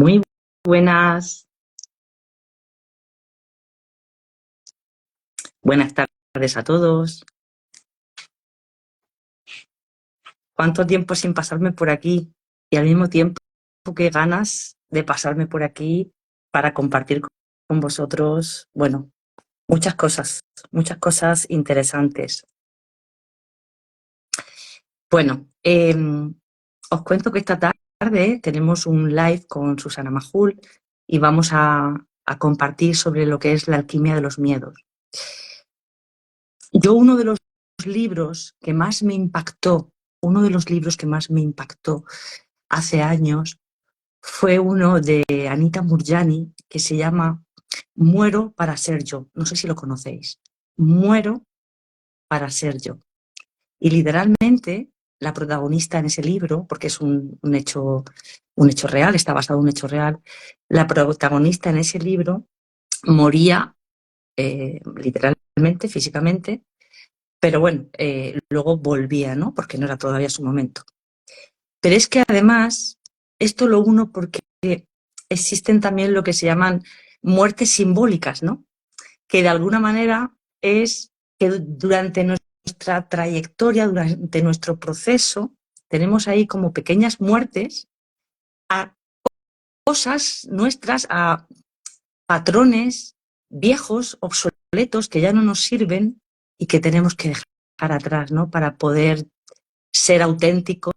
Muy buenas, buenas tardes a todos. ¿Cuánto tiempo sin pasarme por aquí? Y al mismo tiempo, qué ganas de pasarme por aquí para compartir con vosotros, bueno, muchas cosas interesantes. Bueno, os cuento que esta tarde tenemos un live con Susana Majul y vamos a compartir sobre lo que es la alquimia de los miedos. Yo uno de los libros que más me impactó, hace años fue uno de Anita Moorjani que se llama Muero para ser yo. No sé si lo conocéis. Muero para ser yo. Y literalmente la protagonista en ese libro, porque es un hecho real, está basado en un hecho real, la protagonista en ese libro moría literalmente, físicamente, pero bueno, luego volvía, ¿no? Porque no era todavía su momento. Pero es que además, esto lo uno porque existen también lo que se llaman muertes simbólicas, ¿no? Que de alguna manera es que durante nuestra trayectoria, durante nuestro proceso, tenemos ahí como pequeñas muertes a cosas nuestras, a patrones viejos, obsoletos, que ya no nos sirven y que tenemos que dejar atrás, ¿no? Para poder ser auténticos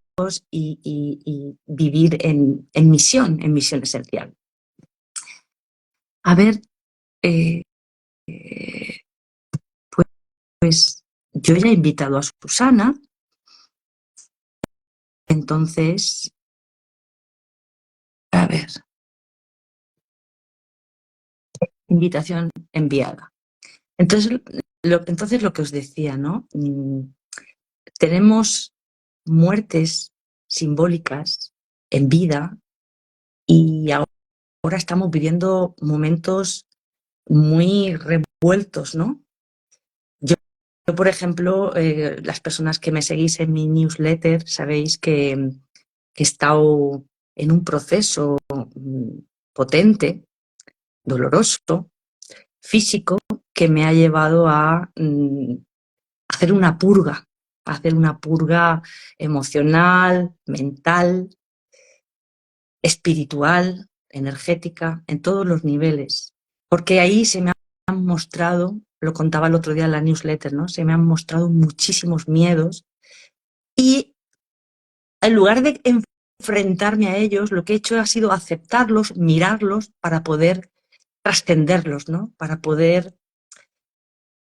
y vivir en misión esencial. A ver, pues yo ya he invitado a Susana, entonces, a ver, invitación enviada. Entonces lo que os decía, ¿no? Tenemos muertes simbólicas en vida y ahora estamos viviendo momentos muy revueltos, ¿no? Yo, por ejemplo, las personas que me seguís en mi newsletter sabéis que he estado en un proceso potente, doloroso, físico, que me ha llevado a hacer una purga emocional, mental, espiritual, energética, en todos los niveles. Porque ahí se me han mostrado, lo contaba el otro día en la newsletter, ¿no? Se me han mostrado muchísimos miedos y en lugar de enfrentarme a ellos, lo que he hecho ha sido aceptarlos, mirarlos para poder trascenderlos, ¿no? Para poder,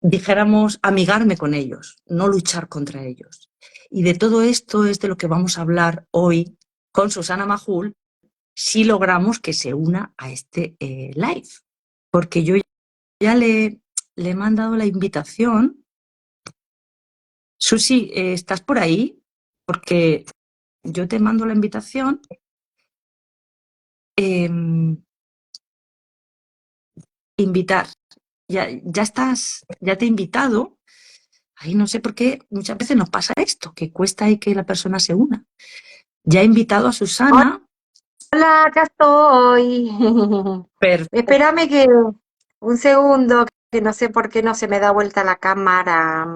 dijéramos, amigarme con ellos, no luchar contra ellos. Y de todo esto es de lo que vamos a hablar hoy con Susana Majul, si logramos que se una a este live. Porque yo ya le he mandado la invitación. Susi, ¿estás por ahí? Porque yo te mando la invitación. Invitar. Ya estás, ya te he invitado. Ay, no sé por qué muchas veces nos pasa esto, que cuesta ahí que la persona se una. Ya he invitado a Susana. Hola, acá estoy. Perfecto. Espérame que un segundo, que no sé por qué no se me da vuelta la cámara.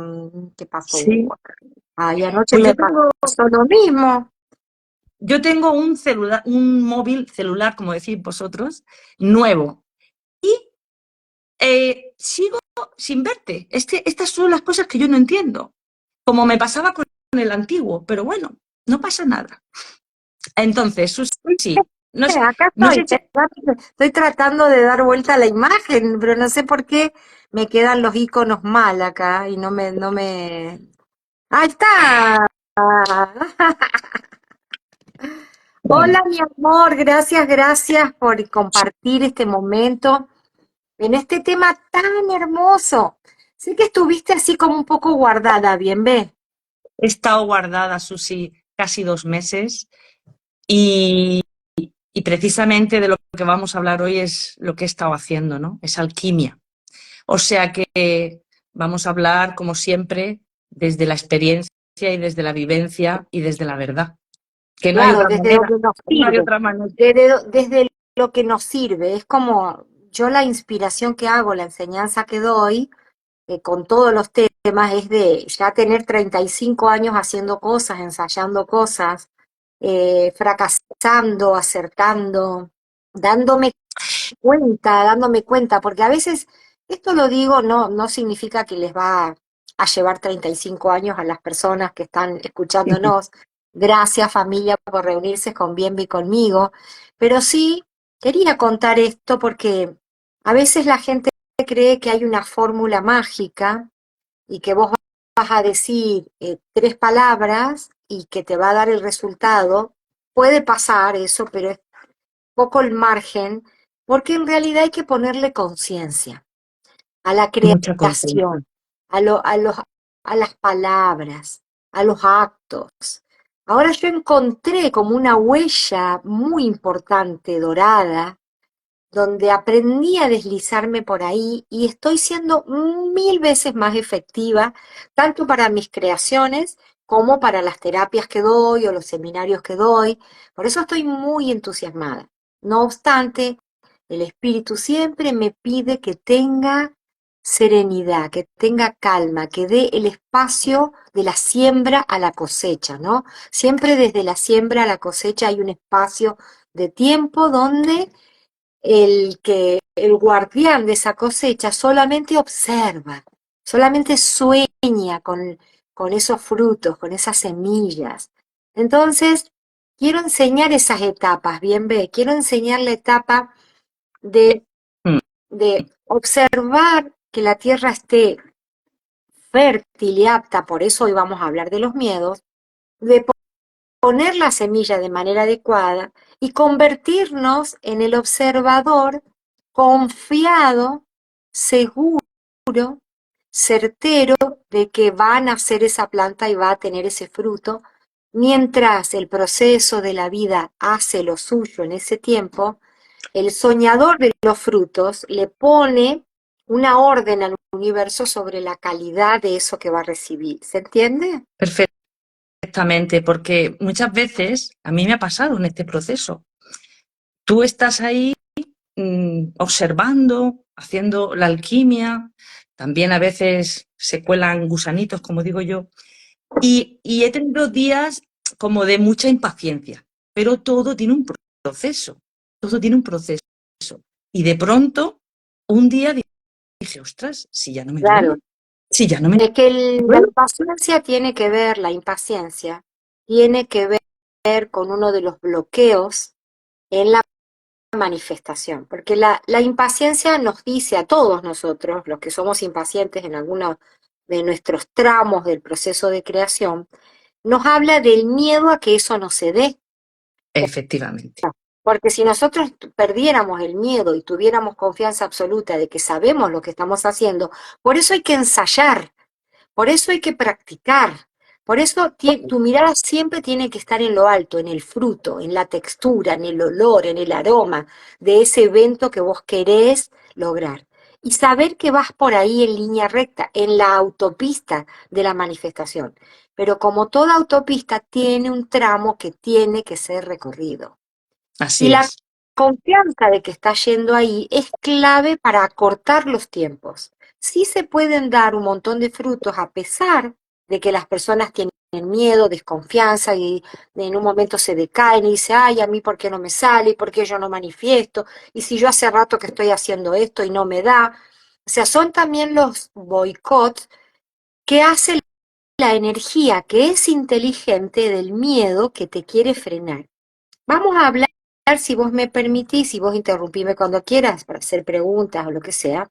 ¿Qué pasó? Sí. Ay, anoche Pues me pasó lo mismo. yo tengo un celular, un móvil celular, como decís vosotros, nuevo. Y sigo sin verte. Estas son las cosas que yo no entiendo. Como me pasaba con el antiguo, pero bueno, no pasa nada. Entonces, Susi, no sé, Acá no estoy. sé si, Estoy tratando de dar vuelta a la imagen, pero no sé por qué me quedan los iconos mal acá y no me. ¡Ahí está! bueno, Hola, mi amor, gracias por compartir este momento en este tema tan hermoso. Sé que estuviste así como un poco guardada, bien ve. he estado guardada, Susi, casi 2 meses y precisamente de lo que vamos a hablar hoy es lo que he estado haciendo, ¿no? Es alquimia. O sea que vamos a hablar, como siempre, desde la experiencia y desde la vivencia y desde la verdad. Que no hay Claro, otra desde manera. donde nos No hay sirve, otra manera. desde lo que nos sirve, es como yo la inspiración que hago, la enseñanza que doy, con todos los temas, es de ya tener 35 años haciendo cosas, ensayando cosas, fracasando, acertando, dándome dándome cuenta, porque a veces, esto lo digo, no significa que les va a llevar 35 años a las personas que están escuchándonos. Gracias familia por reunirse con Bienve y conmigo, pero sí quería contar esto porque a veces la gente cree que hay una fórmula mágica y que vos vas a decir 3 palabras y que te va a dar el resultado. Puede pasar eso, pero es poco el margen, porque en realidad hay que ponerle conciencia a la Mucha conciencia. creación, a las palabras, a los actos. Ahora yo encontré como una huella muy importante, dorada, donde aprendí a deslizarme por ahí y estoy siendo 1000 veces más efectiva, tanto para mis creaciones como para las terapias que doy o los seminarios que doy. Por eso estoy muy entusiasmada. No obstante, el espíritu siempre me pide que tenga serenidad, que tenga calma, que dé el espacio de la siembra a la cosecha, ¿no? Siempre desde la siembra a la cosecha hay un espacio de tiempo donde el guardián de esa cosecha solamente observa, solamente sueña con esos frutos, con esas semillas. Entonces, quiero enseñar esas etapas, bien ve, quiero enseñar la etapa de, Mm. de observar que la tierra esté fértil y apta, por eso hoy vamos a hablar de los miedos, de poner la semilla de manera adecuada y convertirnos en el observador confiado, seguro, certero de que va a nacer esa planta y va a tener ese fruto, mientras el proceso de la vida hace lo suyo en ese tiempo, el soñador de los frutos le pone una orden al universo sobre la calidad de eso que va a recibir. ¿Se entiende? Perfectamente, porque muchas veces a mí me ha pasado en este proceso. Tú estás ahí observando, haciendo la alquimia, también a veces se cuelan gusanitos, como digo yo, y he tenido días como de mucha impaciencia, pero todo tiene un proceso, todo tiene un proceso. Y de pronto, un día dije, ostras, si ya no me Claro. duele, si ya no me Es que la duele. impaciencia tiene que ver, la impaciencia tiene que ver con uno de los bloqueos en la manifestación, porque la impaciencia nos dice a todos nosotros, los que somos impacientes en alguno de nuestros tramos del proceso de creación, nos habla del miedo a que eso no se dé, Efectivamente, porque si nosotros perdiéramos el miedo y tuviéramos confianza absoluta de que sabemos lo que estamos haciendo, por eso hay que ensayar. Por eso hay que practicar. Por eso tu mirada siempre tiene que estar en lo alto, en el fruto, en la textura, en el olor, en el aroma de ese evento que vos querés lograr. Y saber que vas por ahí en línea recta, en la autopista de la manifestación. Pero como toda autopista tiene un tramo que tiene que ser recorrido. Y así la es. confianza de que está yendo ahí es clave para acortar los tiempos. Sí se pueden dar un montón de frutos a pesar de que las personas tienen miedo, desconfianza y en un momento se decaen y dicen, ay, a mí por qué no me sale, y por qué yo no manifiesto, y si yo hace rato que estoy haciendo esto y no me da. O sea, son también los boicots que hace la energía que es inteligente del miedo que te quiere frenar. Vamos a hablar, si vos me permitís, si vos interrumpime cuando quieras para hacer preguntas o lo que sea.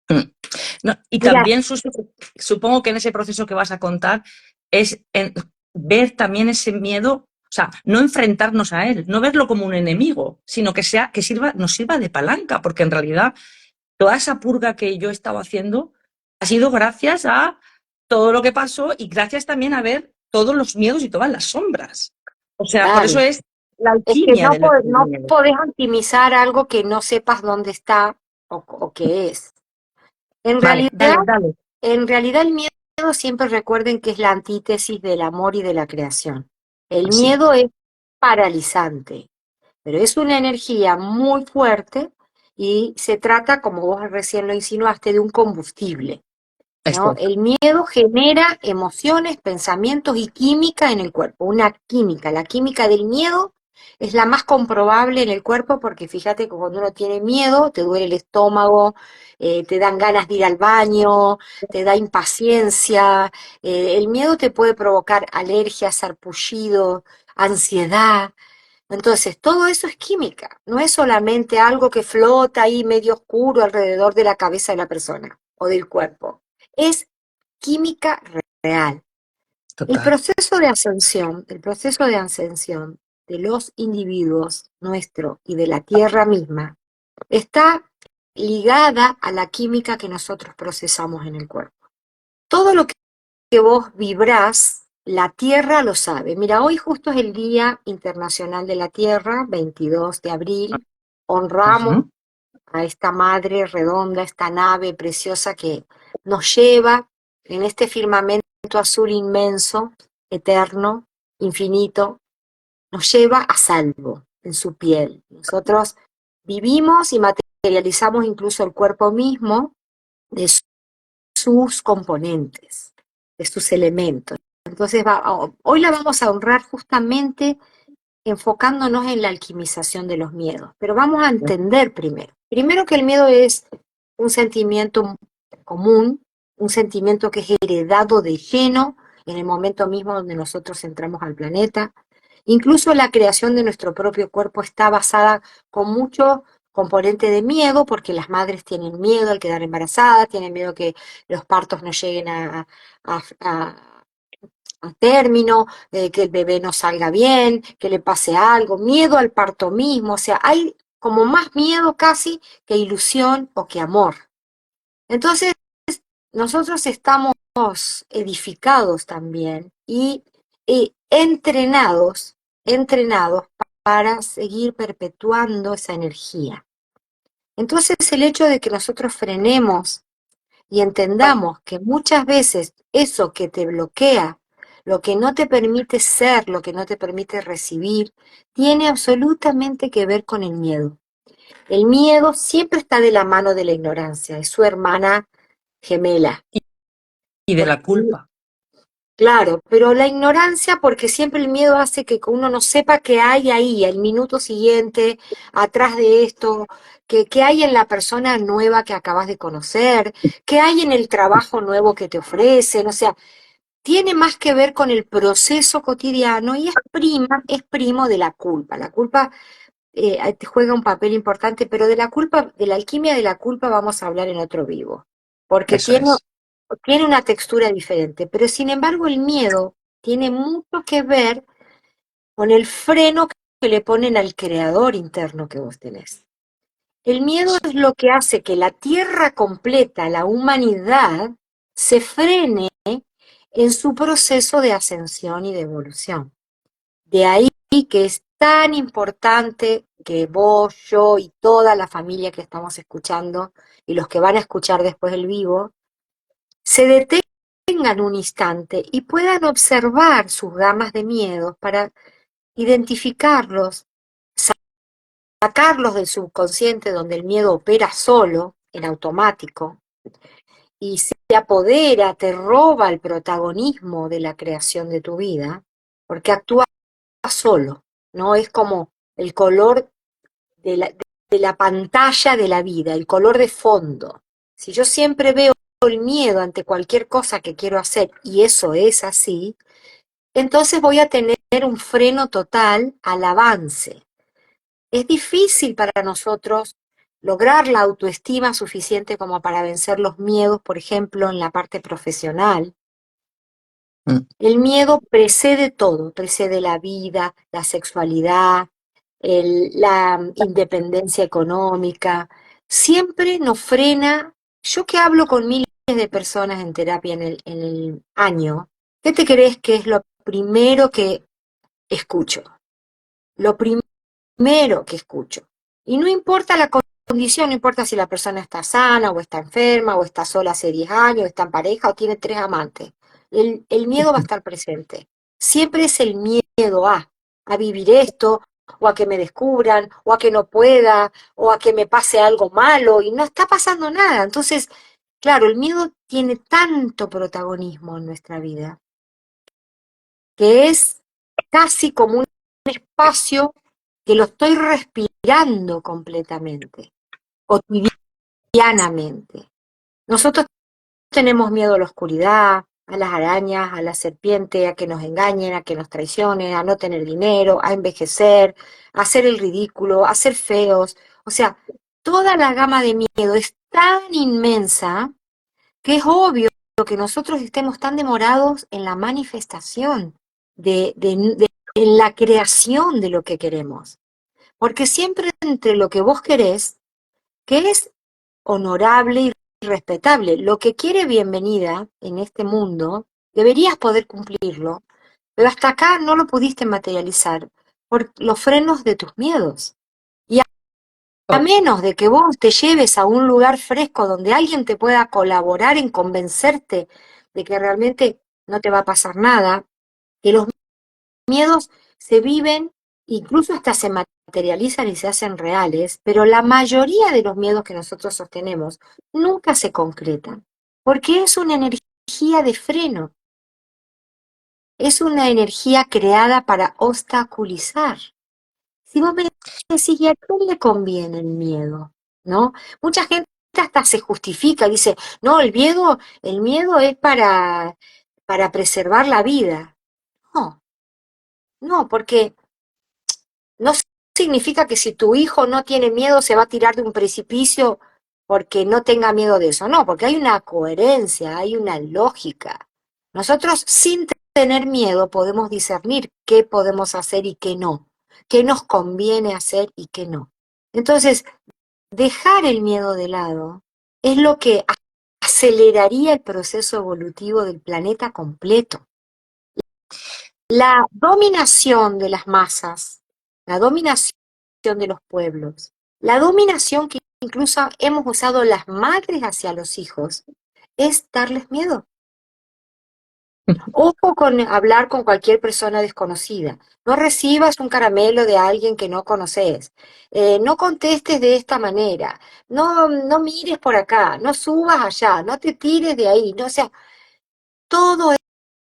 Mm. No, y Mira, también supongo que en ese proceso que vas a contar es ver también ese miedo, o sea, no enfrentarnos a él, no verlo como un enemigo, sino que sea, que sirva, nos sirva de palanca, porque en realidad toda esa purga que yo he estado haciendo ha sido gracias a todo lo que pasó y gracias también a ver todos los miedos y todas las sombras. O sea, por eso claro, es la es que alquimia del no miedo. podés optimizar algo que no sepas dónde está o qué es. En Vale, realidad, dale, dale. en realidad el miedo siempre recuerden que es la antítesis del amor y de la creación. El Así miedo es. es paralizante. pero es una energía muy fuerte y se trata, como vos recién lo insinuaste, de un combustible, ¿no? Esto, El miedo genera emociones, pensamientos y química en el cuerpo, una química. La química del miedo es la más comprobable en el cuerpo porque fíjate que cuando uno tiene miedo, te duele el estómago, te dan ganas de ir al baño, te da impaciencia. El miedo te puede provocar alergias, sarpullido, ansiedad. Entonces, todo eso es química, no es solamente algo que flota ahí medio oscuro alrededor de la cabeza de la persona o del cuerpo. Es química real. total. El proceso de ascensión de los individuos nuestro y de la Tierra misma está ligada a la química que nosotros procesamos en el cuerpo. Todo lo que vos vibrás, la Tierra lo sabe. Mira, hoy justo es el Día Internacional de la Tierra, 22 de abril. Honramos Ujú. a esta madre redonda, esta nave preciosa que nos lleva en este firmamento azul inmenso, eterno, infinito, nos lleva a salvo en su piel. Nosotros vivimos y materializamos incluso el cuerpo mismo de sus componentes, de sus elementos. Entonces, hoy la vamos a honrar justamente enfocándonos en la alquimización de los miedos. Pero vamos a entender primero que el miedo es un sentimiento común, un sentimiento que es heredado de lleno en el momento mismo donde nosotros entramos al planeta. Incluso la creación de nuestro propio cuerpo está basada con mucho componente de miedo, porque las madres tienen miedo al quedar embarazadas, tienen miedo que los partos no lleguen a a término, que el bebé no salga bien, que le pase algo, miedo al parto mismo, o sea, hay como más miedo casi que ilusión o que amor. Entonces, nosotros estamos edificados también y entrenados para seguir perpetuando esa energía. Entonces, el hecho de que nosotros frenemos y entendamos que muchas veces eso que te bloquea, lo que no te permite ser, lo que no te permite recibir, tiene absolutamente que ver con el miedo. El miedo siempre está de la mano de la ignorancia, es su hermana gemela. Y de la Porque, culpa. claro, pero la ignorancia, porque siempre el miedo hace que uno no sepa qué hay ahí, el minuto siguiente, atrás de esto, qué hay en la persona nueva que acabas de conocer, qué hay en el trabajo nuevo que te ofrecen, o sea, tiene más que ver con el proceso cotidiano y es primo de la culpa. La culpa te juega un papel importante, pero de la culpa, de la alquimia de la culpa vamos a hablar en otro vivo, porque Eso es. tiene una textura diferente, pero sin embargo el miedo tiene mucho que ver con el freno que le ponen al creador interno que vos tenés. El miedo es lo que hace que la Tierra completa, la humanidad, se frene en su proceso de ascensión y de evolución. De ahí que es tan importante que vos, yo y toda la familia que estamos escuchando y los que van a escuchar después el vivo, se detengan un instante y puedan observar sus gamas de miedos para identificarlos, sacarlos del subconsciente donde el miedo opera solo, en automático, y se apodera, te roba el protagonismo de la creación de tu vida, porque actúa solo, ¿no? Es como el color de la pantalla de la vida, el color de fondo. Si yo siempre veo el miedo ante cualquier cosa que quiero hacer, y eso es así, entonces voy a tener un freno total al avance. Es difícil para nosotros lograr la autoestima suficiente como para vencer los miedos, por ejemplo, en la parte profesional. Mm. El miedo precede todo, precede la vida, la sexualidad, la independencia económica. Siempre nos frena. Yo que hablo con miles de personas en terapia en el año, ¿qué te crees que es lo primero que escucho? Lo primero que escucho. Y no importa la condición, no importa si la persona está sana o está enferma o está sola hace 10 años, está en pareja o tiene 3 amantes. El miedo va a estar presente. Siempre es el miedo a vivir esto, o a que me descubran, o a que no pueda, o a que me pase algo malo, y no está pasando nada. Entonces, claro, el miedo tiene tanto protagonismo en nuestra vida, que es casi como un espacio que lo estoy respirando completamente, cotidianamente. Nosotros tenemos miedo a la oscuridad, a las arañas, a la serpiente, a que nos engañen, a que nos traicionen, a no tener dinero, a envejecer, a hacer el ridículo, a ser feos. O sea, toda la gama de miedo es tan inmensa que es obvio que nosotros estemos tan demorados en la manifestación, en la creación de lo que queremos. Porque siempre entre lo que vos querés, que es honorable y respetable. Lo que quiere bienvenida en este mundo, deberías poder cumplirlo, pero hasta acá no lo pudiste materializar por los frenos de tus miedos. Y a Oh, menos de que vos te lleves a un lugar fresco donde alguien te pueda colaborar en convencerte de que realmente no te va a pasar nada, que los miedos se viven, incluso hasta se materializan y se hacen reales, pero la mayoría de los miedos que nosotros sostenemos nunca se concretan, porque es una energía de freno, es una energía creada para obstaculizar. Si vos me decís, ¿y a quién le conviene el miedo? ¿No? Mucha gente hasta se justifica, dice, no, el miedo es para preservar la vida. No, no, porque no significa que si tu hijo no tiene miedo se va a tirar de un precipicio porque no tenga miedo de eso. No, porque hay una coherencia, hay una lógica. Nosotros sin tener miedo podemos discernir qué podemos hacer y qué no, qué nos conviene hacer y qué no. Entonces, dejar el miedo de lado es lo que aceleraría el proceso evolutivo del planeta completo. La dominación de las masas, la dominación de los pueblos, la dominación que incluso hemos usado las madres hacia los hijos, es darles miedo. Ojo con hablar con cualquier persona desconocida. No recibas un caramelo de alguien que no conoces. No contestes de esta manera. No, no mires por acá. No subas allá. No te tires de ahí. No, o sea, todo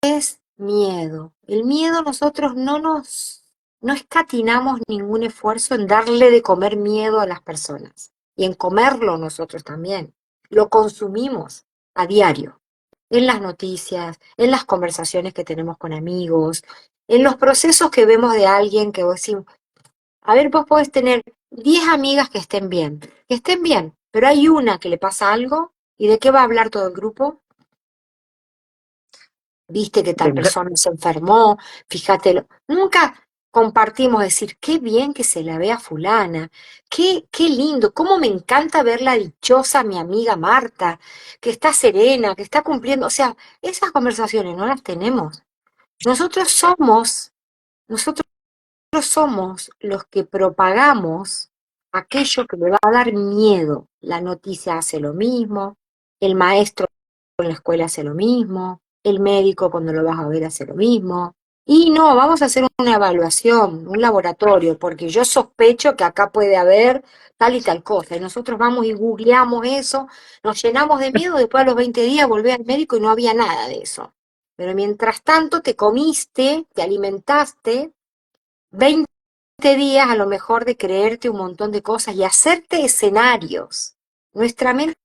es miedo. El miedo nosotros no escatinamos ningún esfuerzo en darle de comer miedo a las personas y en comerlo nosotros también. Lo consumimos a diario, en las noticias, en las conversaciones que tenemos con amigos, en los procesos que vemos de alguien que vos decís, a ver, vos podés tener 10 amigas que estén bien, pero hay una que le pasa algo y ¿de qué va a hablar todo el grupo? Viste que tal de- persona se enfermó, fíjate, nunca compartimos decir, qué bien que se la ve a fulana, qué lindo, cómo me encanta verla dichosa mi amiga Marta, que está serena, que está cumpliendo, o sea, esas conversaciones no las tenemos. Nosotros somos, nosotros somos los que propagamos aquello que le va a dar miedo. La noticia hace lo mismo, el maestro en la escuela hace lo mismo, el médico cuando lo vas a ver hace lo mismo. Y no, vamos a hacer una evaluación, un laboratorio, porque yo sospecho que acá puede haber tal y tal cosa. Y nosotros vamos y googleamos eso, nos llenamos de miedo, después a los 20 días volví al médico y no había nada de eso. Pero mientras tanto te comiste, te alimentaste 20 días a lo mejor de creerte un montón de cosas y hacerte escenarios. Nuestra mente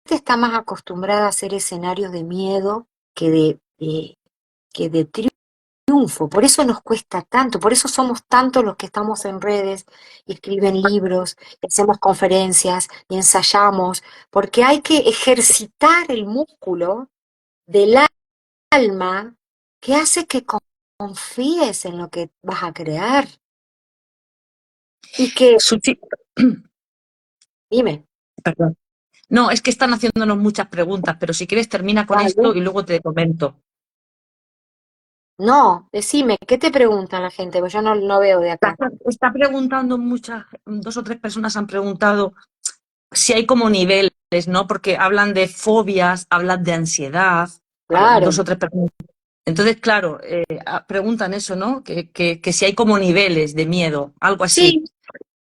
está más acostumbrada a hacer escenarios de miedo que de triunfo. Por eso nos cuesta tanto, por eso somos tantos los que estamos en redes, y escriben libros, y hacemos conferencias y ensayamos, porque hay que ejercitar el músculo del alma que hace que confíes en lo que vas a crear y que, Suchi, dime, perdón. No, es que están haciéndonos muchas preguntas, pero si quieres termina con esto vale. y luego te comento. No, decime, ¿qué te pregunta la gente? Pues yo no veo de acá. Está preguntando muchas, dos o tres personas han preguntado si hay como niveles, ¿no? Porque hablan de fobias, hablan de ansiedad, Claro. dos o tres personas. Entonces, claro, preguntan eso, ¿no? Que si hay como niveles de miedo, algo así. Sí,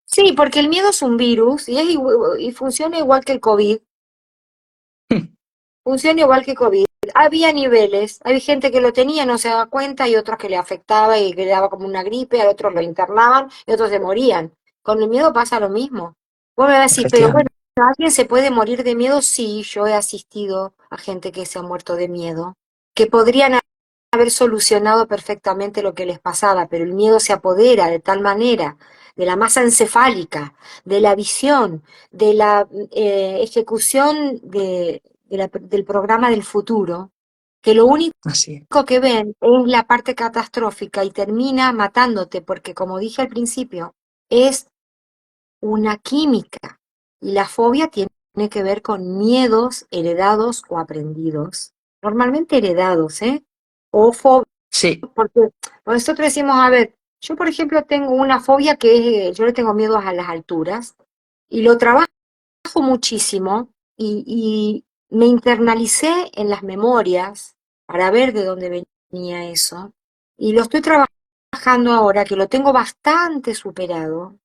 sí, porque el miedo es un virus y, y funciona igual que el COVID. Funciona igual que COVID. Había niveles, hay gente que lo tenía, no se daba cuenta, y otros que le afectaba y que le daba como una gripe, a otros lo internaban y otros se morían. Con el miedo pasa lo mismo. Vos me vas a decir, pero bueno, Efectivamente. ¿alguien se puede morir de miedo? Sí, yo he asistido a gente que se ha muerto de miedo, que podrían haber solucionado perfectamente lo que les pasaba, pero el miedo se apodera de tal manera de la masa encefálica, de la visión, de la ejecución del programa del futuro, que lo único Así es. que ven es la parte catastrófica y termina matándote, porque como dije al principio, es una química y la fobia tiene que ver con miedos heredados o aprendidos, normalmente heredados, ¿eh? O fobias, Sí, porque nosotros decimos, a ver, yo por ejemplo tengo una fobia que es, yo le tengo miedo a las alturas y lo trabajo muchísimo y me internalicé en las memorias para ver de dónde venía eso. Y lo estoy trabajando ahora, que lo tengo bastante superado,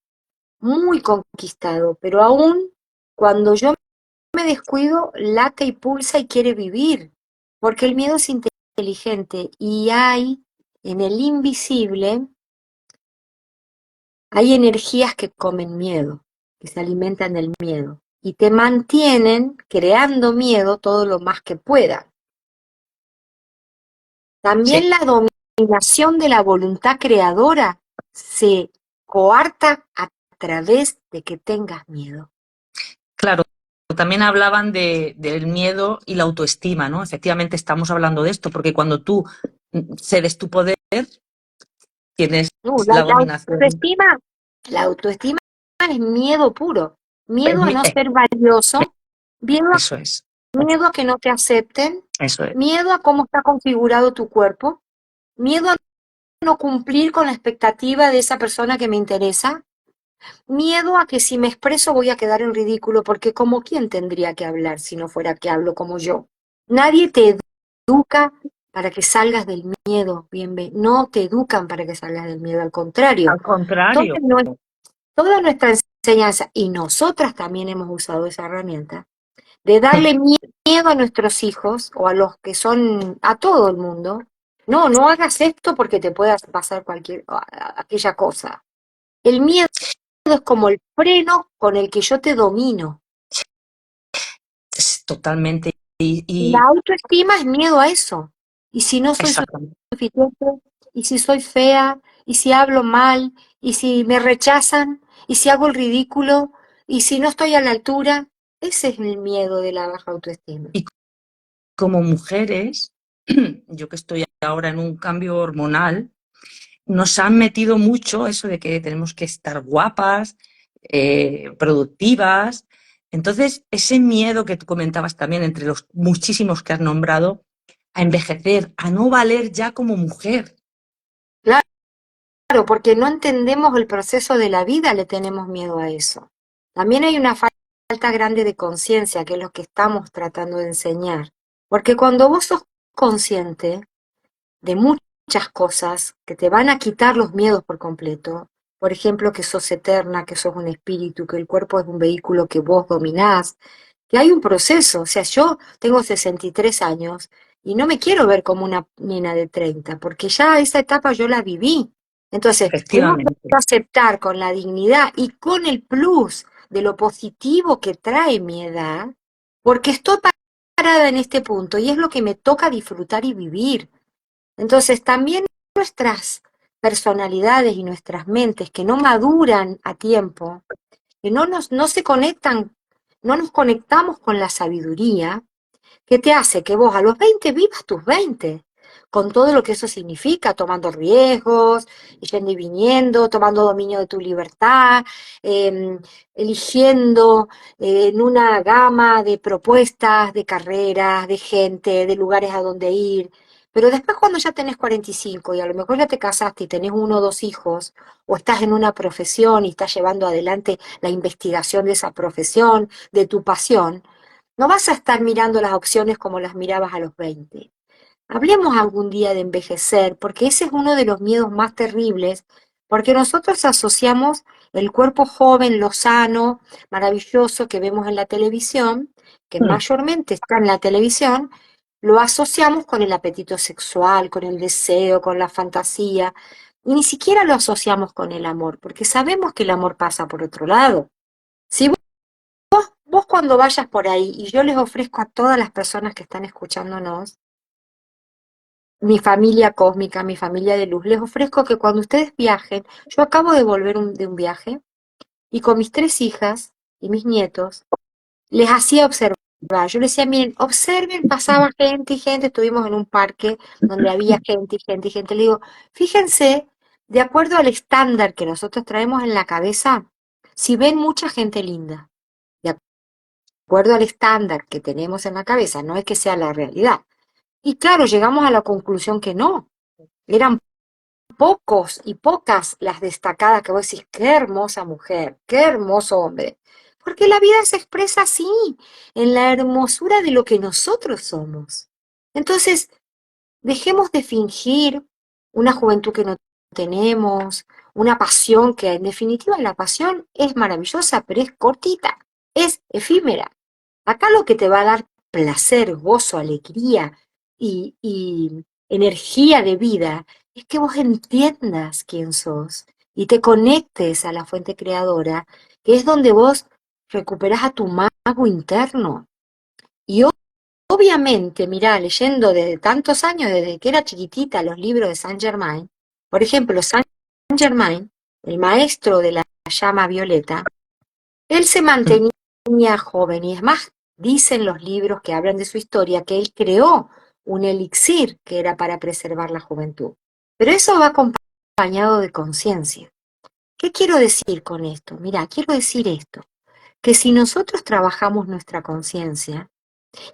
muy conquistado, pero aún cuando yo me descuido, late y pulsa y quiere vivir, porque el miedo es inteligente y hay en el invisible, hay energías que comen miedo, que se alimentan del miedo y te mantienen creando miedo todo lo más que puedan. También sí, la dominación de la voluntad creadora se coarta a través de que tengas miedo. claro. También hablaban del miedo y la autoestima, ¿no? Efectivamente estamos hablando de esto, porque cuando tú cedes tu poder, tienes No, la la dominación. autoestima, la autoestima es miedo puro, Es miedo a mi- no ser valioso, miedo a, Eso es, miedo a que no te acepten, eso es. miedo a cómo está configurado tu cuerpo, miedo a no cumplir con la expectativa de esa persona que me interesa, miedo a que si me expreso voy a quedar en ridículo, porque como quién tendría que hablar si no fuera que hablo como yo. Nadie te educa para que salgas del miedo, no te educan para que salgas del miedo, al contrario. Al contrario. Entonces, toda nuestra enseñanza, y nosotras también hemos usado esa herramienta, de darle miedo a nuestros hijos o a los que son, a todo el mundo. No, no hagas esto porque te pueda pasar aquella cosa. El miedo es como el freno con el que yo te domino. Es totalmente. Y la Y autoestima es miedo a eso. Y si no soy exactamente. suficiente, y si soy fea, y si hablo mal, y si me rechazan, y si hago el ridículo, y si no estoy a la altura, ese es el miedo de la baja autoestima. Y como mujeres, yo que estoy ahora en un cambio hormonal, nos han metido mucho eso de que tenemos que estar guapas, productivas. Entonces, ese miedo que tú comentabas también, entre los muchísimos que has nombrado, a envejecer, a no valer ya como mujer. Claro, porque no entendemos el proceso de la vida, le tenemos miedo a eso. También hay una falta grande de conciencia, que es lo que estamos tratando de enseñar. Porque cuando vos sos consciente de muchas cosas que te van a quitar los miedos por completo, por ejemplo, que sos eterna, que sos un espíritu, que el cuerpo es un vehículo que vos dominás, que hay un proceso. O sea, yo tengo 63 años y no me quiero ver como una nena de 30, porque ya esa etapa yo la viví. Entonces, tengo Efectivamente. que aceptar con la dignidad y con el plus de lo positivo que trae mi edad, porque estoy parada en este punto y es lo que me toca disfrutar y vivir. Entonces, también nuestras personalidades y nuestras mentes que no maduran a tiempo, que no se conectan, no nos conectamos con la sabiduría, ¿qué te hace? Que vos a los 20 vivas tus 20 con todo lo que eso significa, tomando riesgos, yendo y viniendo, tomando dominio de tu libertad, eh, eligiendo en una gama de propuestas, de carreras, de gente, de lugares a donde ir. Pero después cuando ya tenés 45 y a lo mejor ya te casaste y tenés uno o dos hijos, o estás en una profesión y estás llevando adelante la investigación de esa profesión, de tu pasión, no vas a estar mirando las opciones como las mirabas a los 20. Hablemos algún día de envejecer, porque ese es uno de los miedos más terribles, porque nosotros asociamos el cuerpo joven, lo sano, maravilloso que vemos en la televisión, que Mm. mayormente está en la televisión, lo asociamos con el apetito sexual, con el deseo, con la fantasía, y ni siquiera lo asociamos con el amor, porque sabemos que el amor pasa por otro lado. Si vos cuando vayas por ahí, y yo les ofrezco a todas las personas que están escuchándonos, mi familia cósmica, mi familia de luz, les ofrezco que cuando ustedes viajen, yo acabo de volver de un viaje y con mis 3 hijas y mis nietos, les hacía observar. Yo les decía, miren, observen, pasaba gente y gente, estuvimos en un parque donde había gente y gente y gente. Le digo, fíjense, de acuerdo al estándar que nosotros traemos en la cabeza, si ven mucha gente linda, de acuerdo al estándar que tenemos en la cabeza, no es que sea la realidad. Y claro, llegamos a la conclusión que no, eran pocos y pocas las destacadas que vos decís, qué hermosa mujer, qué hermoso hombre. Porque la vida se expresa así, en la hermosura de lo que nosotros somos. Entonces, dejemos de fingir una juventud que no tenemos, una pasión que en definitiva la pasión es maravillosa, pero es cortita, es efímera. Acá lo que te va a dar placer, gozo, alegría y energía de vida es que vos entiendas quién sos y te conectes a la fuente creadora, que es donde vos recuperás a tu mago interno. Y obviamente, mirá, leyendo desde tantos años, desde que era chiquitita, los libros de Saint Germain, por ejemplo, Saint Germain, el maestro de la llama violeta, él se Mm. mantenía joven y es más, dicen los libros que hablan de su historia que él creó un elixir que era para preservar la juventud. Pero eso va acompañado de conciencia. ¿Qué quiero decir con esto? Mira, quiero decir esto, que si nosotros trabajamos nuestra conciencia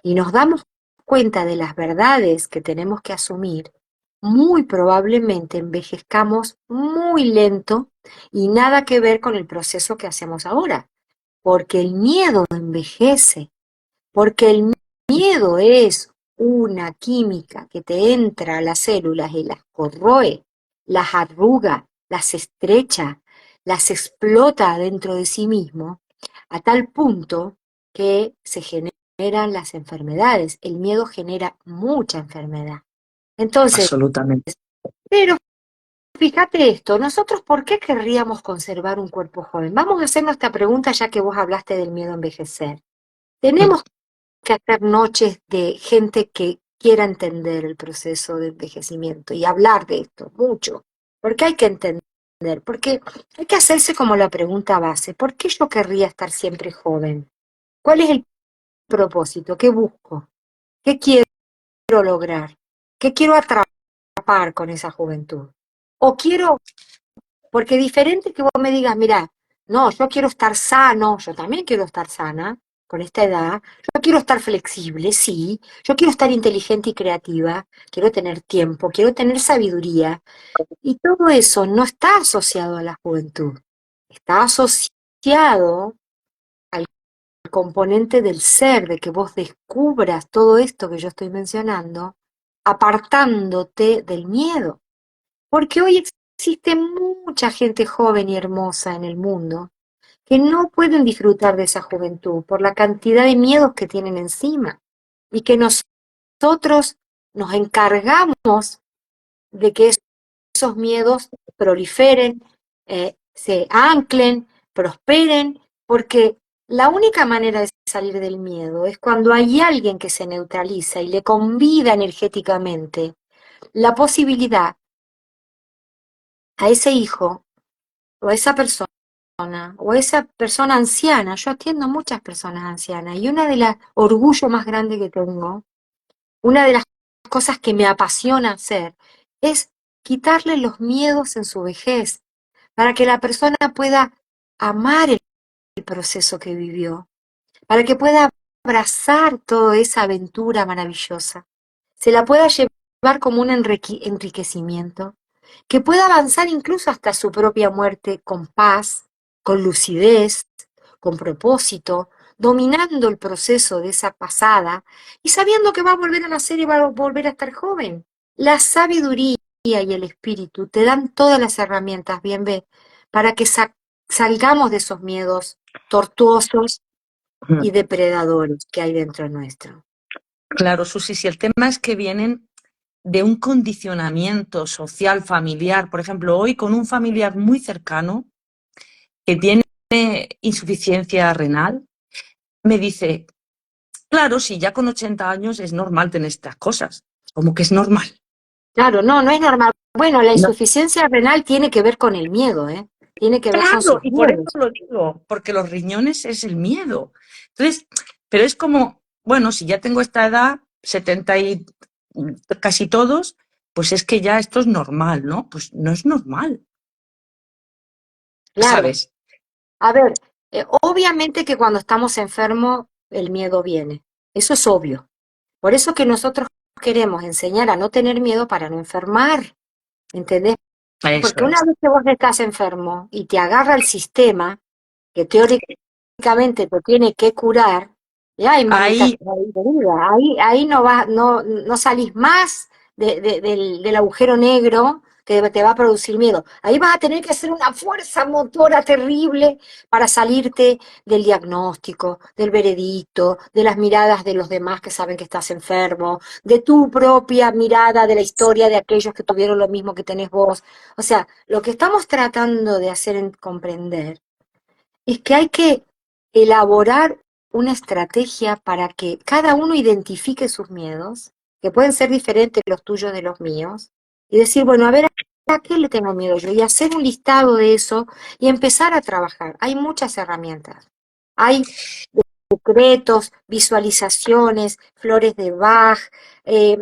y nos damos cuenta de las verdades que tenemos que asumir, muy probablemente envejezcamos muy lento y nada que ver con el proceso que hacemos ahora porque el miedo envejece, porque el miedo es una química que te entra a las células y las corroe, las arruga, las estrecha, las explota dentro de sí mismo, a tal punto que se generan las enfermedades. El miedo genera mucha enfermedad. Entonces, Absolutamente. pero fíjate esto, nosotros ¿por qué querríamos conservar un cuerpo joven? Vamos a hacernos esta pregunta ya que vos hablaste del miedo a envejecer. Mm. Tenemos que hacer noches de gente que quiera entender el proceso de envejecimiento y hablar de esto mucho, porque hay que entender, porque hay que hacerse como la pregunta base, ¿por qué yo querría estar siempre joven? ¿Cuál es el propósito? ¿Qué busco? ¿Qué quiero lograr? ¿Qué quiero atrapar con esa juventud? ¿O quiero porque diferente que vos me digas, mira, no, yo quiero estar sano, yo también quiero estar sana con esta edad, yo quiero estar flexible, sí, yo quiero estar inteligente y creativa, quiero tener tiempo, quiero tener sabiduría, y todo eso no está asociado a la juventud, está asociado al componente del ser, de que vos descubras todo esto que yo estoy mencionando, apartándote del miedo. Porque hoy existe mucha gente joven y hermosa en el mundo que no pueden disfrutar de esa juventud por la cantidad de miedos que tienen encima y que nosotros nos encargamos de que esos miedos proliferen, se anclen, prosperen, porque la única manera de salir del miedo es cuando hay alguien que se neutraliza y le convida energéticamente la posibilidad a ese hijo o a esa persona o a esa persona anciana. Yo atiendo muchas personas ancianas y una de las orgullo más grande que tengo, una de las cosas que me apasiona hacer es quitarle los miedos en su vejez para que la persona pueda amar el proceso que vivió, para que pueda abrazar toda esa aventura maravillosa, se la pueda llevar como un enriquecimiento, que pueda avanzar incluso hasta su propia muerte con paz, con lucidez, con propósito, dominando el proceso de esa pasada y sabiendo que va a volver a nacer y va a volver a estar joven. La sabiduría y el espíritu te dan todas las herramientas, bien ve, para que salgamos de esos miedos tortuosos y depredadores que hay dentro nuestro. Claro, Susi, si el tema es que vienen de un condicionamiento social, familiar, por ejemplo, hoy con un familiar muy cercano que tiene insuficiencia renal, me dice, claro, si ya con 80 años es normal tener estas cosas, como que es normal. Claro, no, no es normal. Bueno, la No. insuficiencia renal tiene que ver con el miedo, ¿eh? Tiene que ver con Claro, sus y por eso miedos. lo digo, porque los riñones es el miedo. Entonces, pero es como, bueno, si ya tengo esta edad, 70 y casi todos, pues es que ya esto es normal, ¿no? Pues no es normal, Claro. ¿sabes? A ver, obviamente que cuando estamos enfermos el miedo viene. Eso es obvio. Por eso que nosotros queremos enseñar a no tener miedo para no enfermar, ¿entendés? Eso Porque una es. vez que vos estás enfermo y te agarra el sistema, que teóricamente te tiene que curar, y ay, mamita Ahí, querida, ahí no salís más del agujero negro que te va a producir miedo. Ahí vas a tener que hacer una fuerza motora terrible para salirte del diagnóstico, del veredicto, de las miradas de los demás que saben que estás enfermo, de tu propia mirada de la historia de aquellos que tuvieron lo mismo que tenés vos. O sea, lo que estamos tratando de hacer comprender es que hay que elaborar una estrategia para que cada uno identifique sus miedos, que pueden ser diferentes los tuyos de los míos, y decir, bueno, a ver, ¿a qué le tengo miedo yo? Y hacer un listado de eso y empezar a trabajar. Hay muchas herramientas. Hay decretos, visualizaciones, flores de Bach, eh,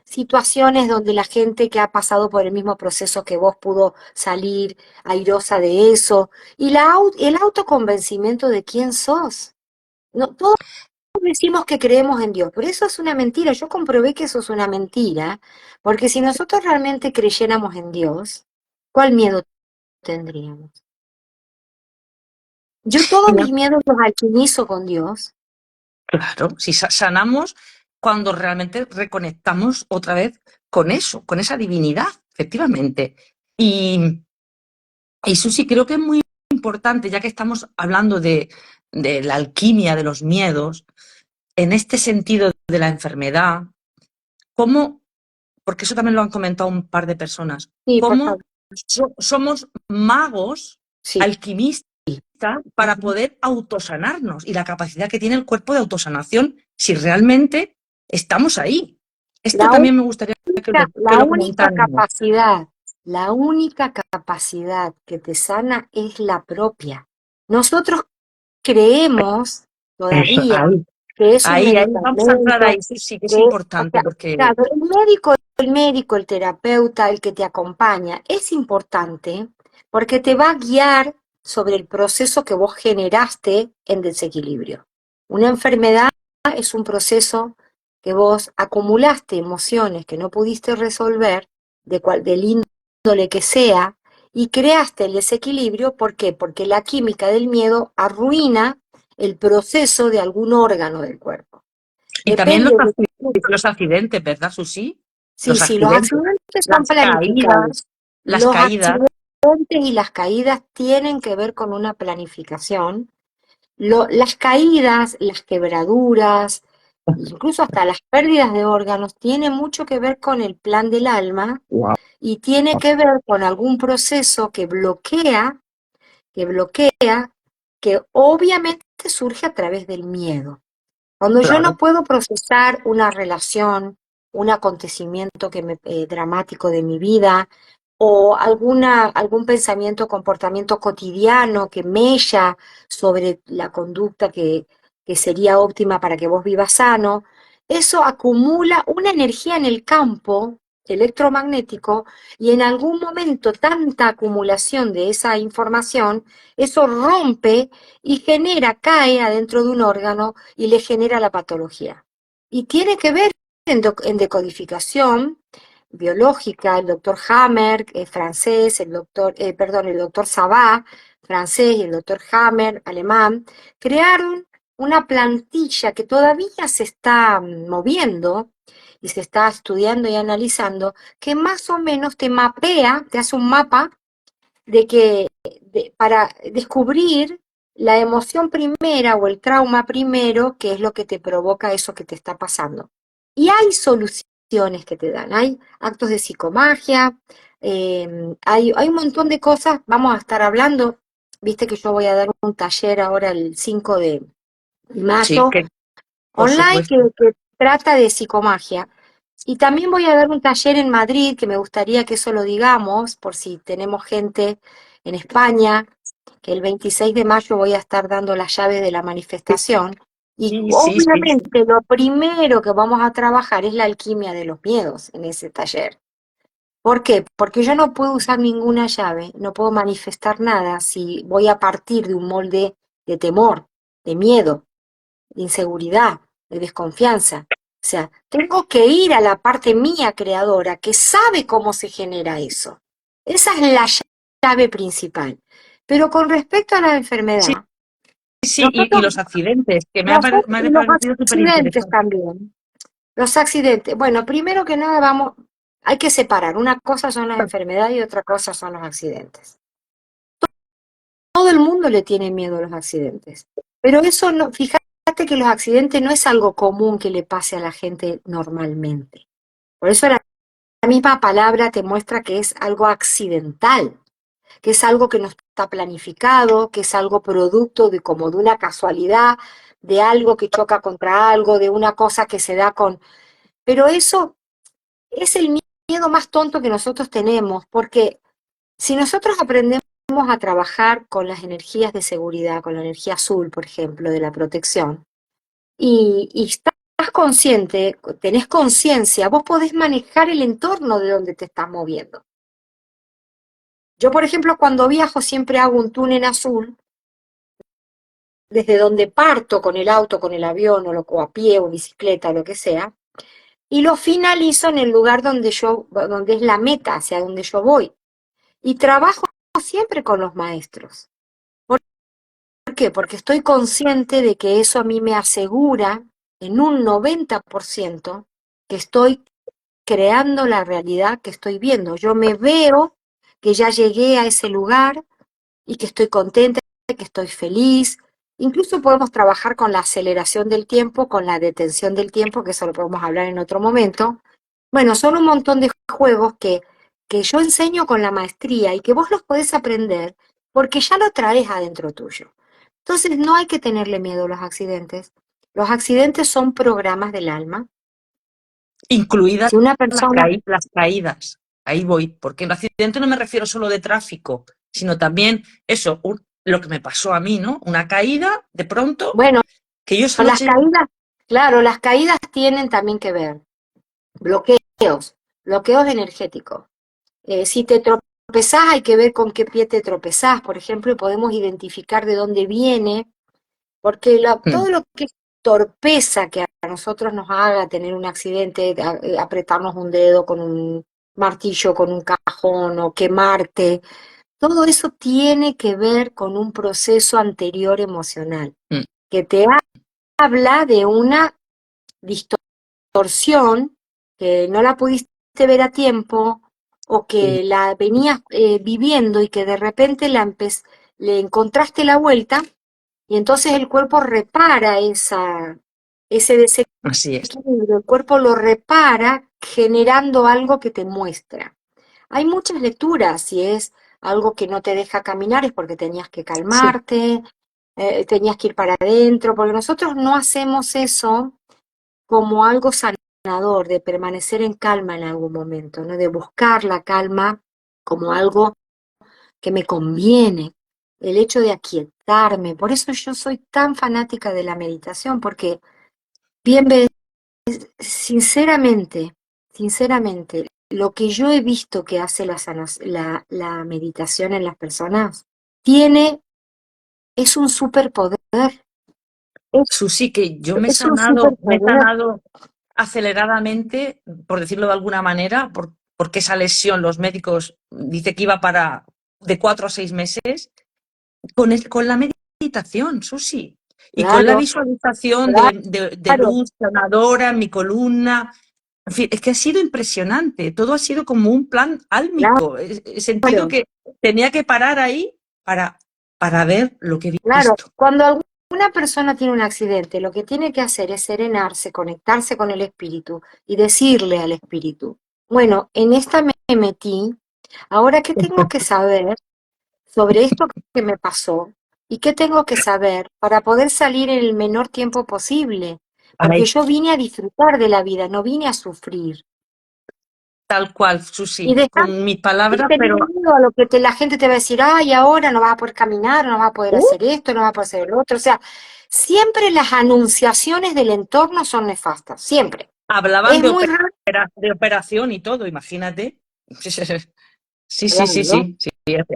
situaciones donde la gente que ha pasado por el mismo proceso que vos pudo salir airosa de eso, y el autoconvencimiento de quién sos. No, todos decimos que creemos en Dios, pero eso es una mentira. Yo comprobé que eso es una mentira, porque si nosotros realmente creyéramos en Dios, ¿cuál miedo tendríamos? Yo todos mis miedos los alquimizo con Dios. claro, si sanamos cuando realmente reconectamos otra vez con eso, con esa divinidad, efectivamente. Y Susi, creo que es muy importante, ya que estamos hablando de la alquimia de los miedos, en este sentido de la enfermedad, cómo, porque eso también lo han comentado un par de personas, Sí, por favor. cómo somos magos, Sí. alquimistas, para poder autosanarnos y la capacidad que tiene el cuerpo de autosanación si realmente estamos ahí. Esto La también me gustaría que La lo única comentáramos. capacidad, la única capacidad que te sana es la propia. Nosotros creemos Eso, todavía que es un ahí, vamos a entrar medicamento, ahí, sí, sí, que es que, o importante sea, porque claro, el médico, el terapeuta, el que te acompaña, es importante porque te va a guiar sobre el proceso que vos generaste en desequilibrio. Una enfermedad es un proceso que vos acumulaste emociones que no pudiste resolver, del índole que sea, y creaste el desequilibrio. ¿Por qué? Porque la química del miedo arruina el proceso de algún órgano del cuerpo. y también Depende de qué. los accidentes, ¿verdad, Susi? Sí, Los sí, los accidentes, accidentes son las caídas, planificados. las Los caídas. accidentes y las caídas tienen que ver con una planificación. Las caídas, las quebraduras, incluso hasta las pérdidas de órganos, tienen mucho que ver con el plan del alma Wow. y tiene que ver con algún proceso que bloquea, que obviamente surge a través del miedo. Cuando yo no Claro. puedo procesar una relación, un acontecimiento dramático de mi vida, o algún pensamiento, comportamiento cotidiano que mella sobre la conducta que sería óptima para que vos vivas sano, eso acumula una energía en el campo electromagnético, y en algún momento tanta acumulación de esa información, eso rompe y cae adentro de un órgano y le genera la patología. Y tiene que ver en decodificación biológica. El doctor Hammer, francés, el doctor Sabat, francés, y el doctor Hammer, alemán, crearon una plantilla que todavía se está moviendo y se está estudiando y analizando, que más o menos te mapea, te hace un mapa de que para descubrir la emoción primera o el trauma primero, que es lo que te provoca eso que te está pasando. Y hay soluciones que te dan, hay actos de psicomagia, hay un montón de cosas, vamos a estar hablando, viste que yo voy a dar un taller ahora el 5 de Sí, mayo que por online supuesto. que trata de psicomagia. Y también voy a dar un taller en Madrid, que me gustaría que eso lo digamos, por si tenemos gente en España, que el 26 de mayo voy a estar dando las llaves de la manifestación. Y Sí, sí, sí, sí. obviamente lo primero que vamos a trabajar es la alquimia de los miedos en ese taller. ¿Por qué? Porque yo no puedo usar ninguna llave, no puedo manifestar nada si voy a partir de un molde de temor, de miedo, de inseguridad, de desconfianza. O sea, tengo que ir a la parte mía creadora que sabe cómo se genera eso. Esa es la llave principal. Pero con respecto a la Sí, enfermedad, sí, y nosotros, los accidentes, que nosotros me ha y los parecido súper accidentes interesante. también. Los accidentes. Bueno, primero que nada hay que separar. Una cosa son las enfermedades y otra cosa son los accidentes. Todo el mundo le tiene miedo a los accidentes. Pero eso no, fíjate que los accidentes no es algo común que le pase a la gente normalmente. Por eso la misma palabra te muestra que es algo accidental, que es algo que no está planificado, que es algo producto de como de una casualidad, de algo que choca contra algo, de una cosa que se da con... Pero eso es el miedo más tonto que nosotros tenemos, porque si nosotros aprendemos a trabajar con las energías de seguridad, con la energía azul, por ejemplo, de la protección, y estás consciente, tenés conciencia, vos podés manejar el entorno de donde te estás moviendo. Yo, por ejemplo, cuando viajo siempre hago un túnel azul, desde donde parto con el auto, con el avión, o a pie, o bicicleta, o lo que sea, y lo finalizo en el lugar donde es la meta, hacia donde yo voy. Y trabajo siempre con los maestros. ¿Por qué? Porque estoy consciente de que eso a mí me asegura en un 90% que estoy creando la realidad que estoy viendo. Yo me veo que ya llegué a ese lugar y que estoy contenta, que estoy feliz. Incluso podemos trabajar con la aceleración del tiempo, con la detención del tiempo, que eso lo podemos hablar en otro momento. Bueno, son un montón de juegos que yo enseño con la maestría y que vos los podés aprender porque ya lo traes adentro tuyo. Entonces no hay que tenerle miedo a los accidentes. Los accidentes son programas del alma. Incluidas Si una persona, las caídas. Ahí voy, porque en accidente no me refiero solo de tráfico, sino también eso, lo que me pasó a mí, ¿no? Una caída de pronto, bueno, que yo esa las noche, caídas, claro, las caídas tienen también que ver. Bloqueos, bloqueos energéticos. Si te tropezás, hay que ver con qué pie te tropezás, por ejemplo, y podemos identificar de dónde viene, porque todo lo que es torpeza que a nosotros nos haga tener un accidente, apretarnos un dedo con un martillo, con un cajón o quemarte, todo eso tiene que ver con un proceso anterior emocional, que te habla de una distorsión que no la pudiste ver a tiempo o que la venías viviendo y que de repente le encontraste la vuelta y entonces el cuerpo repara ese así es. desequilibrio, el cuerpo lo repara generando algo que te muestra. Hay muchas lecturas, si es algo que no te deja caminar es porque tenías que Sí, calmarte, tenías que ir para adentro, porque nosotros no hacemos eso como algo sanador, de permanecer en calma en algún momento, ¿no? De buscar la calma como algo que me conviene, el hecho de aquietarme. Por eso yo soy tan fanática de la meditación, porque bien ves, sinceramente, sinceramente, lo que yo he visto que hace la meditación en las personas, tiene, es un superpoder, es, Susi, que yo es un me he superpoder. sanado aceleradamente, por decirlo de alguna manera, porque esa lesión, los médicos dice que iba para de 4 a 6 meses, con la meditación, Susi. Y con la claro, visualización de claro, luz sanadora en mi columna. En fin, es que ha sido impresionante. Todo ha sido como un plan álmico. He sentido claro, que tenía que parar ahí para, para ver lo que he claro. visto. Cuando alguna persona tiene un accidente, lo que tiene que hacer es serenarse, conectarse con el espíritu y decirle al espíritu, bueno, en esta me metí, ahora qué tengo que saber sobre esto que me pasó y qué tengo que saber para poder salir en el menor tiempo posible, porque Ay, yo vine a disfrutar de la vida, no vine a sufrir. tal cual, Y Susi, dejar con mis de palabras, tener pero miedo a lo que la gente te va a decir, ay, ahora no vas a poder caminar, no vas a poder uh, hacer esto, no vas a poder hacer el otro. O sea, siempre las anunciaciones del entorno son nefastas, siempre. hablaban Es muy raro, de operación y todo, imagínate. Sí, sí, sí, claro, sí, sí.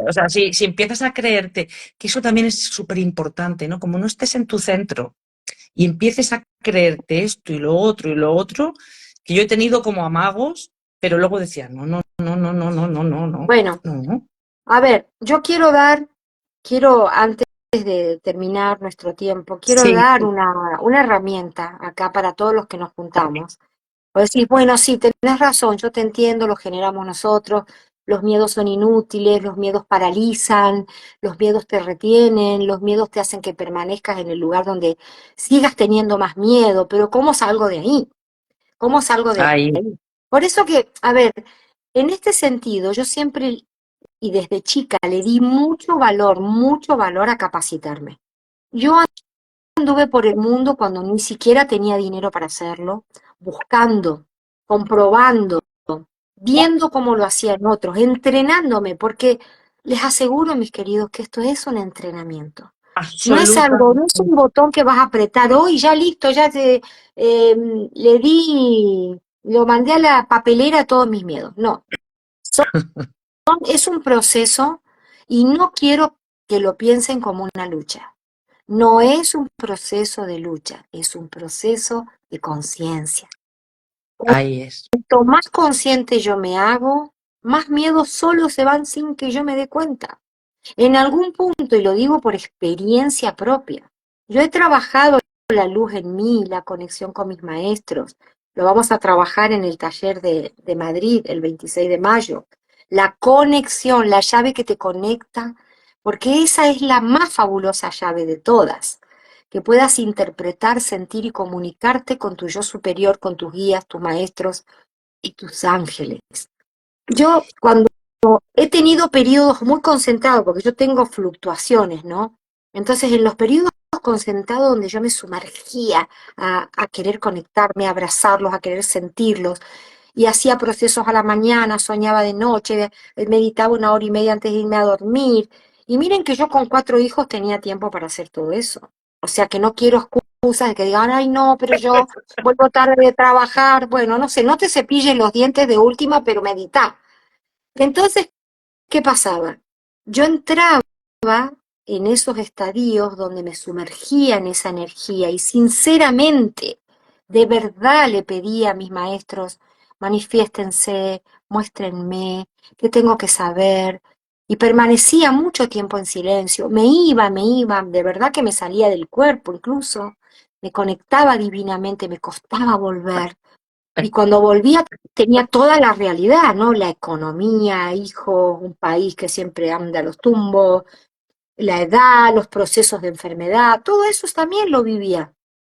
O sea, si empiezas a creerte, que eso también es súper importante, ¿no? Como no estés en tu centro y empieces a creerte esto y lo otro, que yo he tenido como amagos, pero luego decía, no, no, no, no, no, no, no, no, no, bueno, no. a ver, yo quiero antes de terminar nuestro tiempo, quiero Sí, dar sí, una herramienta acá para todos los que nos juntamos. O decir, bueno, sí, tenés razón, yo te entiendo, los generamos nosotros, los miedos son inútiles, los miedos paralizan, los miedos te retienen, los miedos te hacen que permanezcas en el lugar donde sigas teniendo más miedo, pero ¿cómo salgo de ahí? ¿Cómo salgo de ahí, ahí? Por eso que, a ver, en este sentido, yo siempre y desde chica le di mucho valor a capacitarme. Yo anduve por el mundo cuando ni siquiera tenía dinero para hacerlo, buscando, comprobando, viendo cómo lo hacían otros, entrenándome, porque les aseguro, mis queridos, que esto es un entrenamiento. No es algo, no es absolutamente. un botón que vas a apretar hoy, ya listo, ya le di, lo mandé a la papelera a todos mis miedos. No, es un proceso y no quiero que lo piensen como una lucha. No es un proceso de lucha, es un proceso de conciencia. Ahí es. Cuanto más consciente yo me hago, más miedos solo se van sin que yo me dé cuenta. En algún punto, y lo digo por experiencia propia, yo he trabajado la luz en mí, la conexión con mis maestros. Lo vamos a trabajar en el taller de Madrid el 26 de mayo. La conexión, la llave que te conecta, porque esa es la más fabulosa llave de todas. Que puedas interpretar, sentir y comunicarte con tu yo superior, con tus guías, tus maestros y tus ángeles. Yo cuando he tenido periodos muy concentrados, porque yo tengo fluctuaciones, ¿no? Entonces, en los periodos concentrados donde yo me sumergía a querer conectarme, a abrazarlos, a querer sentirlos, y hacía procesos a la mañana, soñaba de noche, meditaba 1 hora y media antes de irme a dormir. Y miren que yo con 4 hijos tenía tiempo para hacer todo eso. O sea que no quiero excusas de que digan, ay no, pero yo vuelvo tarde de trabajar. Bueno, no sé, no te cepilles los dientes de última, pero medita. Entonces, ¿qué pasaba? Yo entraba en esos estadios donde me sumergía en esa energía y sinceramente, de verdad le pedía a mis maestros, manifiéstense, muéstrenme, qué tengo que saber. Y permanecía mucho tiempo en silencio. Me iba, de verdad que me salía del cuerpo incluso. Me conectaba divinamente, me costaba volver. Y cuando volvía tenía toda la realidad, ¿no? La economía, hijos, un país que siempre anda a los tumbos, la edad, los procesos de enfermedad, todo eso también lo vivía.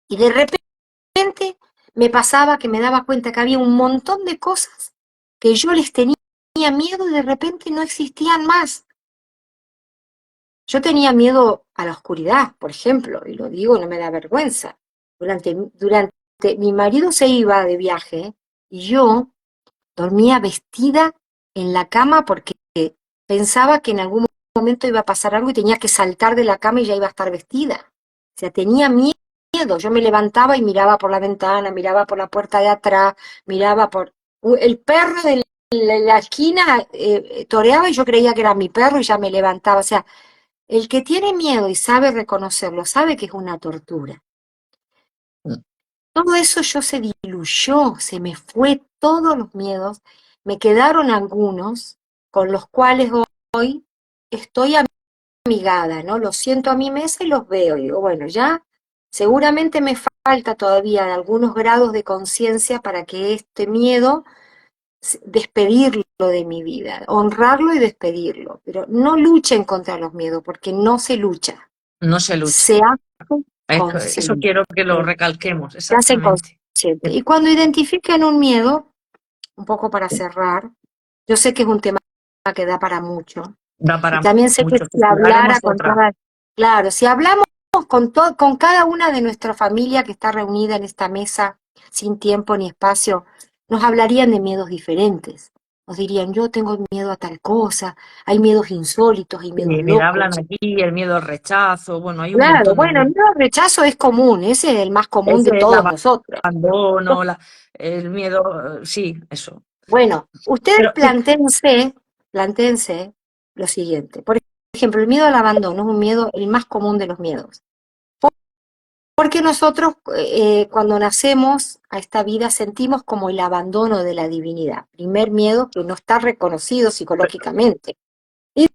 Y de repente me pasaba que me daba cuenta que había un montón de cosas que yo les tenía miedo y de repente no existían más. Yo tenía miedo a la oscuridad, por ejemplo, y lo digo, no me da vergüenza. Durante mi marido se iba de viaje y yo dormía vestida en la cama porque pensaba que en algún momento iba a pasar algo y tenía que saltar de la cama y ya iba a estar vestida. O sea, tenía miedo. Yo me levantaba y miraba por la ventana, miraba por la puerta de atrás, miraba por... El perro de la esquina toreaba y yo creía que era mi perro y ya me levantaba. O sea, el que tiene miedo y sabe reconocerlo, sabe que es una tortura. Todo eso yo se diluyó, se me fue todos los miedos, me quedaron algunos con los cuales hoy estoy amigada, ¿no? Los siento a mi mesa y los veo y digo, bueno, ya Seguramente me falta todavía algunos grados de conciencia para que este miedo despedirlo de mi vida, honrarlo y despedirlo, pero no luchen contra los miedos, porque no se lucha, No se lucha. se hace Eso consciente, quiero que lo recalquemos, se hace exactamente. consciente. Y cuando identifiquen un miedo, un poco para cerrar, yo sé que es un tema que da para mucho, Da y para también sé que mucho. si Haremos hablara con otra. cada, claro, si hablamos con cada una de nuestra familia que está reunida en esta mesa sin tiempo ni espacio, nos hablarían de miedos diferentes. Nos dirían, yo tengo miedo a tal cosa, hay miedos insólitos, hay Sí, miedos mira, hablan locos. aquí, el miedo al rechazo, bueno, hay un Claro, montón de bueno, el miedos. miedo al rechazo es común, ese es el más común de Ese, el todos nosotros. abandono, el miedo, sí, eso. Bueno, ustedes Pero plantéense lo siguiente. Por ejemplo, el miedo al abandono es un miedo, el más común de los miedos. Porque nosotros cuando nacemos a esta vida sentimos como el abandono de la divinidad. Primer miedo que no está reconocido psicológicamente. Y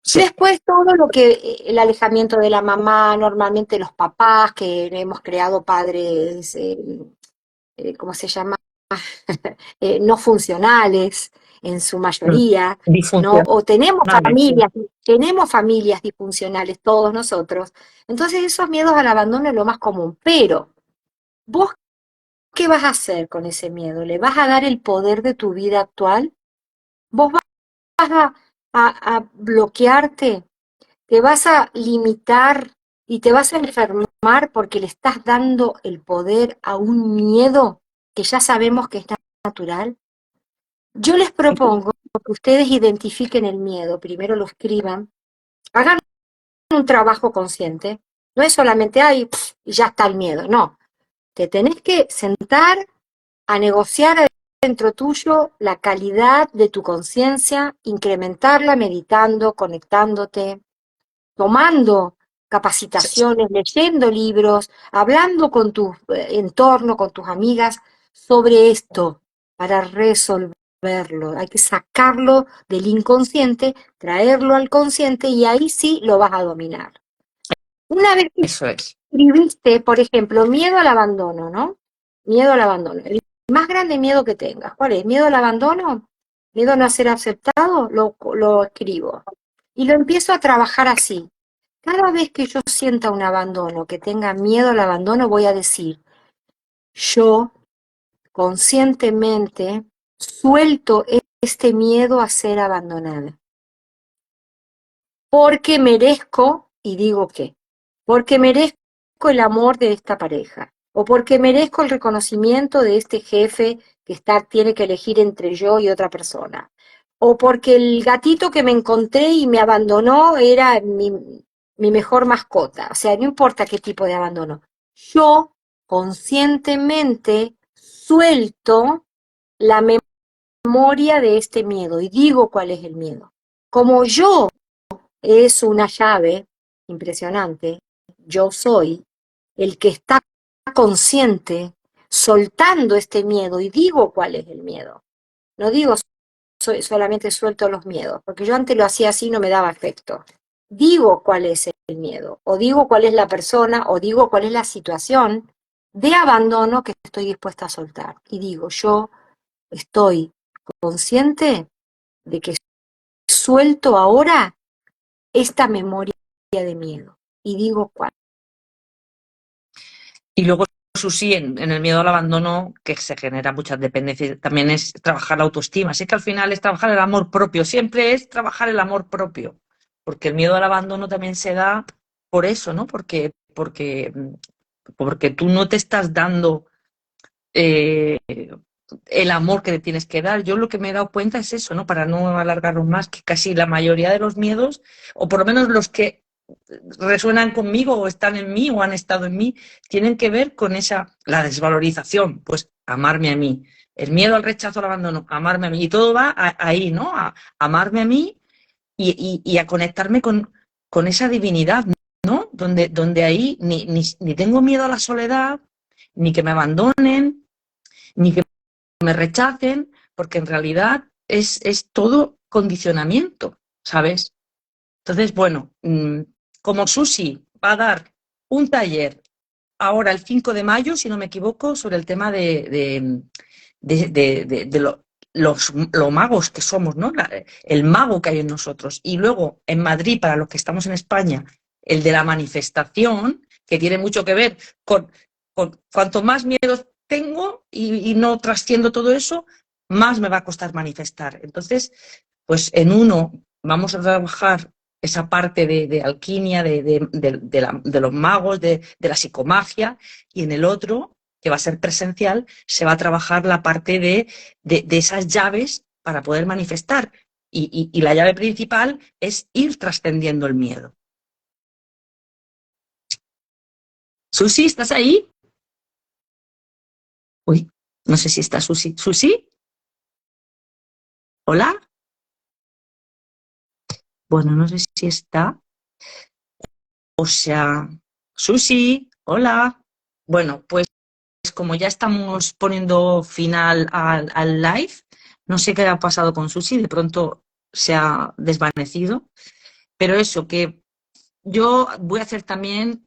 sí, después todo lo que el alejamiento de la mamá, normalmente los papás, que hemos creado padres, ¿cómo se llama? No funcionales en su mm, mayoría, ¿no? disfuncionales, O sí. tenemos familias disfuncionales todos nosotros. Entonces esos miedos al abandono es lo más común. Pero, ¿vos qué vas a hacer con ese miedo? ¿Le vas a dar el poder de tu vida actual? ¿Vos vas a bloquearte? ¿Te vas a limitar y te vas a enfermar porque le estás dando el poder a un miedo que ya sabemos que es natural? Yo les propongo que ustedes identifiquen el miedo, primero lo escriban, hagan un trabajo consciente. No es solamente, ay, y ya está el miedo, no. Te tenés que sentar a negociar dentro tuyo la calidad de tu conciencia, incrementarla meditando, conectándote, tomando capacitaciones, leyendo libros, hablando con tu entorno, con tus amigas sobre esto para resolverlo. Hay que sacarlo del inconsciente, traerlo al consciente y ahí sí lo vas a dominar. Una vez que Eso es. escribiste, por ejemplo, miedo al abandono, ¿no? Miedo al abandono. El más grande miedo que tengas. ¿Cuál es? ¿Miedo al abandono? ¿Miedo a no ser aceptado? Lo escribo. Y lo empiezo a trabajar así. Cada vez que yo sienta un abandono, que tenga miedo al abandono, voy a decir, yo conscientemente suelto este miedo a ser abandonada. Porque merezco, y digo qué, porque merezco el amor de esta pareja, o porque merezco el reconocimiento de este jefe que tiene que elegir entre yo y otra persona, o porque el gatito que me encontré y me abandonó era mi mejor mascota, o sea, no importa qué tipo de abandono. Yo conscientemente suelto la memoria de este miedo y digo cuál es el miedo. Como yo es una llave impresionante. Yo soy el que está consciente, soltando este miedo y digo cuál es el miedo. No digo solamente suelto los miedos, porque yo antes lo hacía así y no me daba efecto. Digo cuál es el miedo, o digo cuál es la persona, o digo cuál es la situación de abandono que estoy dispuesta a soltar. Y digo, yo estoy consciente de que suelto ahora esta memoria de miedo. Y digo cuál. Y luego, Susi, en el miedo al abandono, que se genera muchas dependencias, también es trabajar la autoestima. Así que al final es trabajar el amor propio, siempre es trabajar el amor propio, porque el miedo al abandono también se da por eso, ¿no? Porque tú no te estás dando eh, el amor que le tienes que dar. Yo lo que me he dado cuenta es eso, ¿no? Para no alargarlo más, que casi la mayoría de los miedos, o por lo menos los que resuenan conmigo o están en mí o han estado en mí, tienen que ver con la desvalorización, pues amarme a mí. El miedo al rechazo, al abandono, amarme a mí. Y todo va ahí, ¿no? A amarme a mí y a conectarme con esa divinidad, ¿no? Donde ahí ni tengo miedo a la soledad, ni que me abandonen, ni que me rechacen, porque en realidad es todo condicionamiento, ¿sabes? Entonces, bueno, como Susi va a dar un taller ahora el 5 de mayo, si no me equivoco, sobre el tema de los magos que somos, ¿no? El mago que hay en nosotros. Y luego en Madrid, para los que estamos en España, el de la manifestación, que tiene mucho que ver con cuanto más miedos tengo y no trasciendo todo eso, más me va a costar manifestar. Entonces, pues en uno vamos a trabajar esa parte de alquimia, de los magos, de la psicomagia, y en el otro, que va a ser presencial, se va a trabajar la parte de esas llaves para poder manifestar. Y la llave principal es ir trascendiendo el miedo. Susi, ¿estás ahí? Uy, no sé si está Susi. ¿Susi? ¿Hola? Bueno, no sé si está. O sea, Susi, hola. Bueno, pues como ya estamos poniendo final al live, no sé qué ha pasado con Susi, de pronto se ha desvanecido, pero eso, que yo voy a hacer también,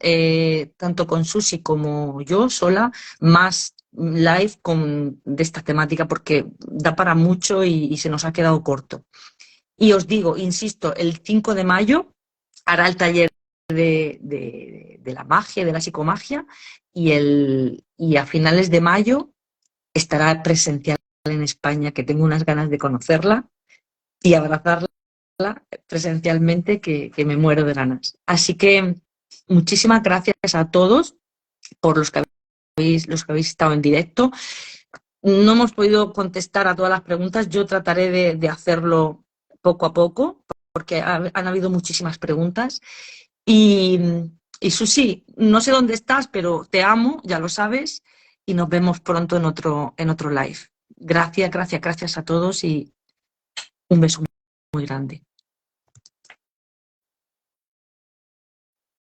tanto con Susi como yo sola, más live de esta temática porque da para mucho y se nos ha quedado corto. Y os digo, insisto, el 5 de mayo hará el taller de la magia, de la psicomagia, y a finales de mayo estará presencial en España, que tengo unas ganas de conocerla y abrazarla presencialmente, que me muero de ganas. Así que muchísimas gracias a todos por los que habéis estado en directo. No hemos podido contestar a todas las preguntas, yo trataré de hacerlo poco a poco, porque han habido muchísimas preguntas. Y, y Susi, no sé dónde estás, pero te amo, ya lo sabes, y nos vemos pronto en otro live. Gracias, gracias, gracias a todos y un beso muy grande.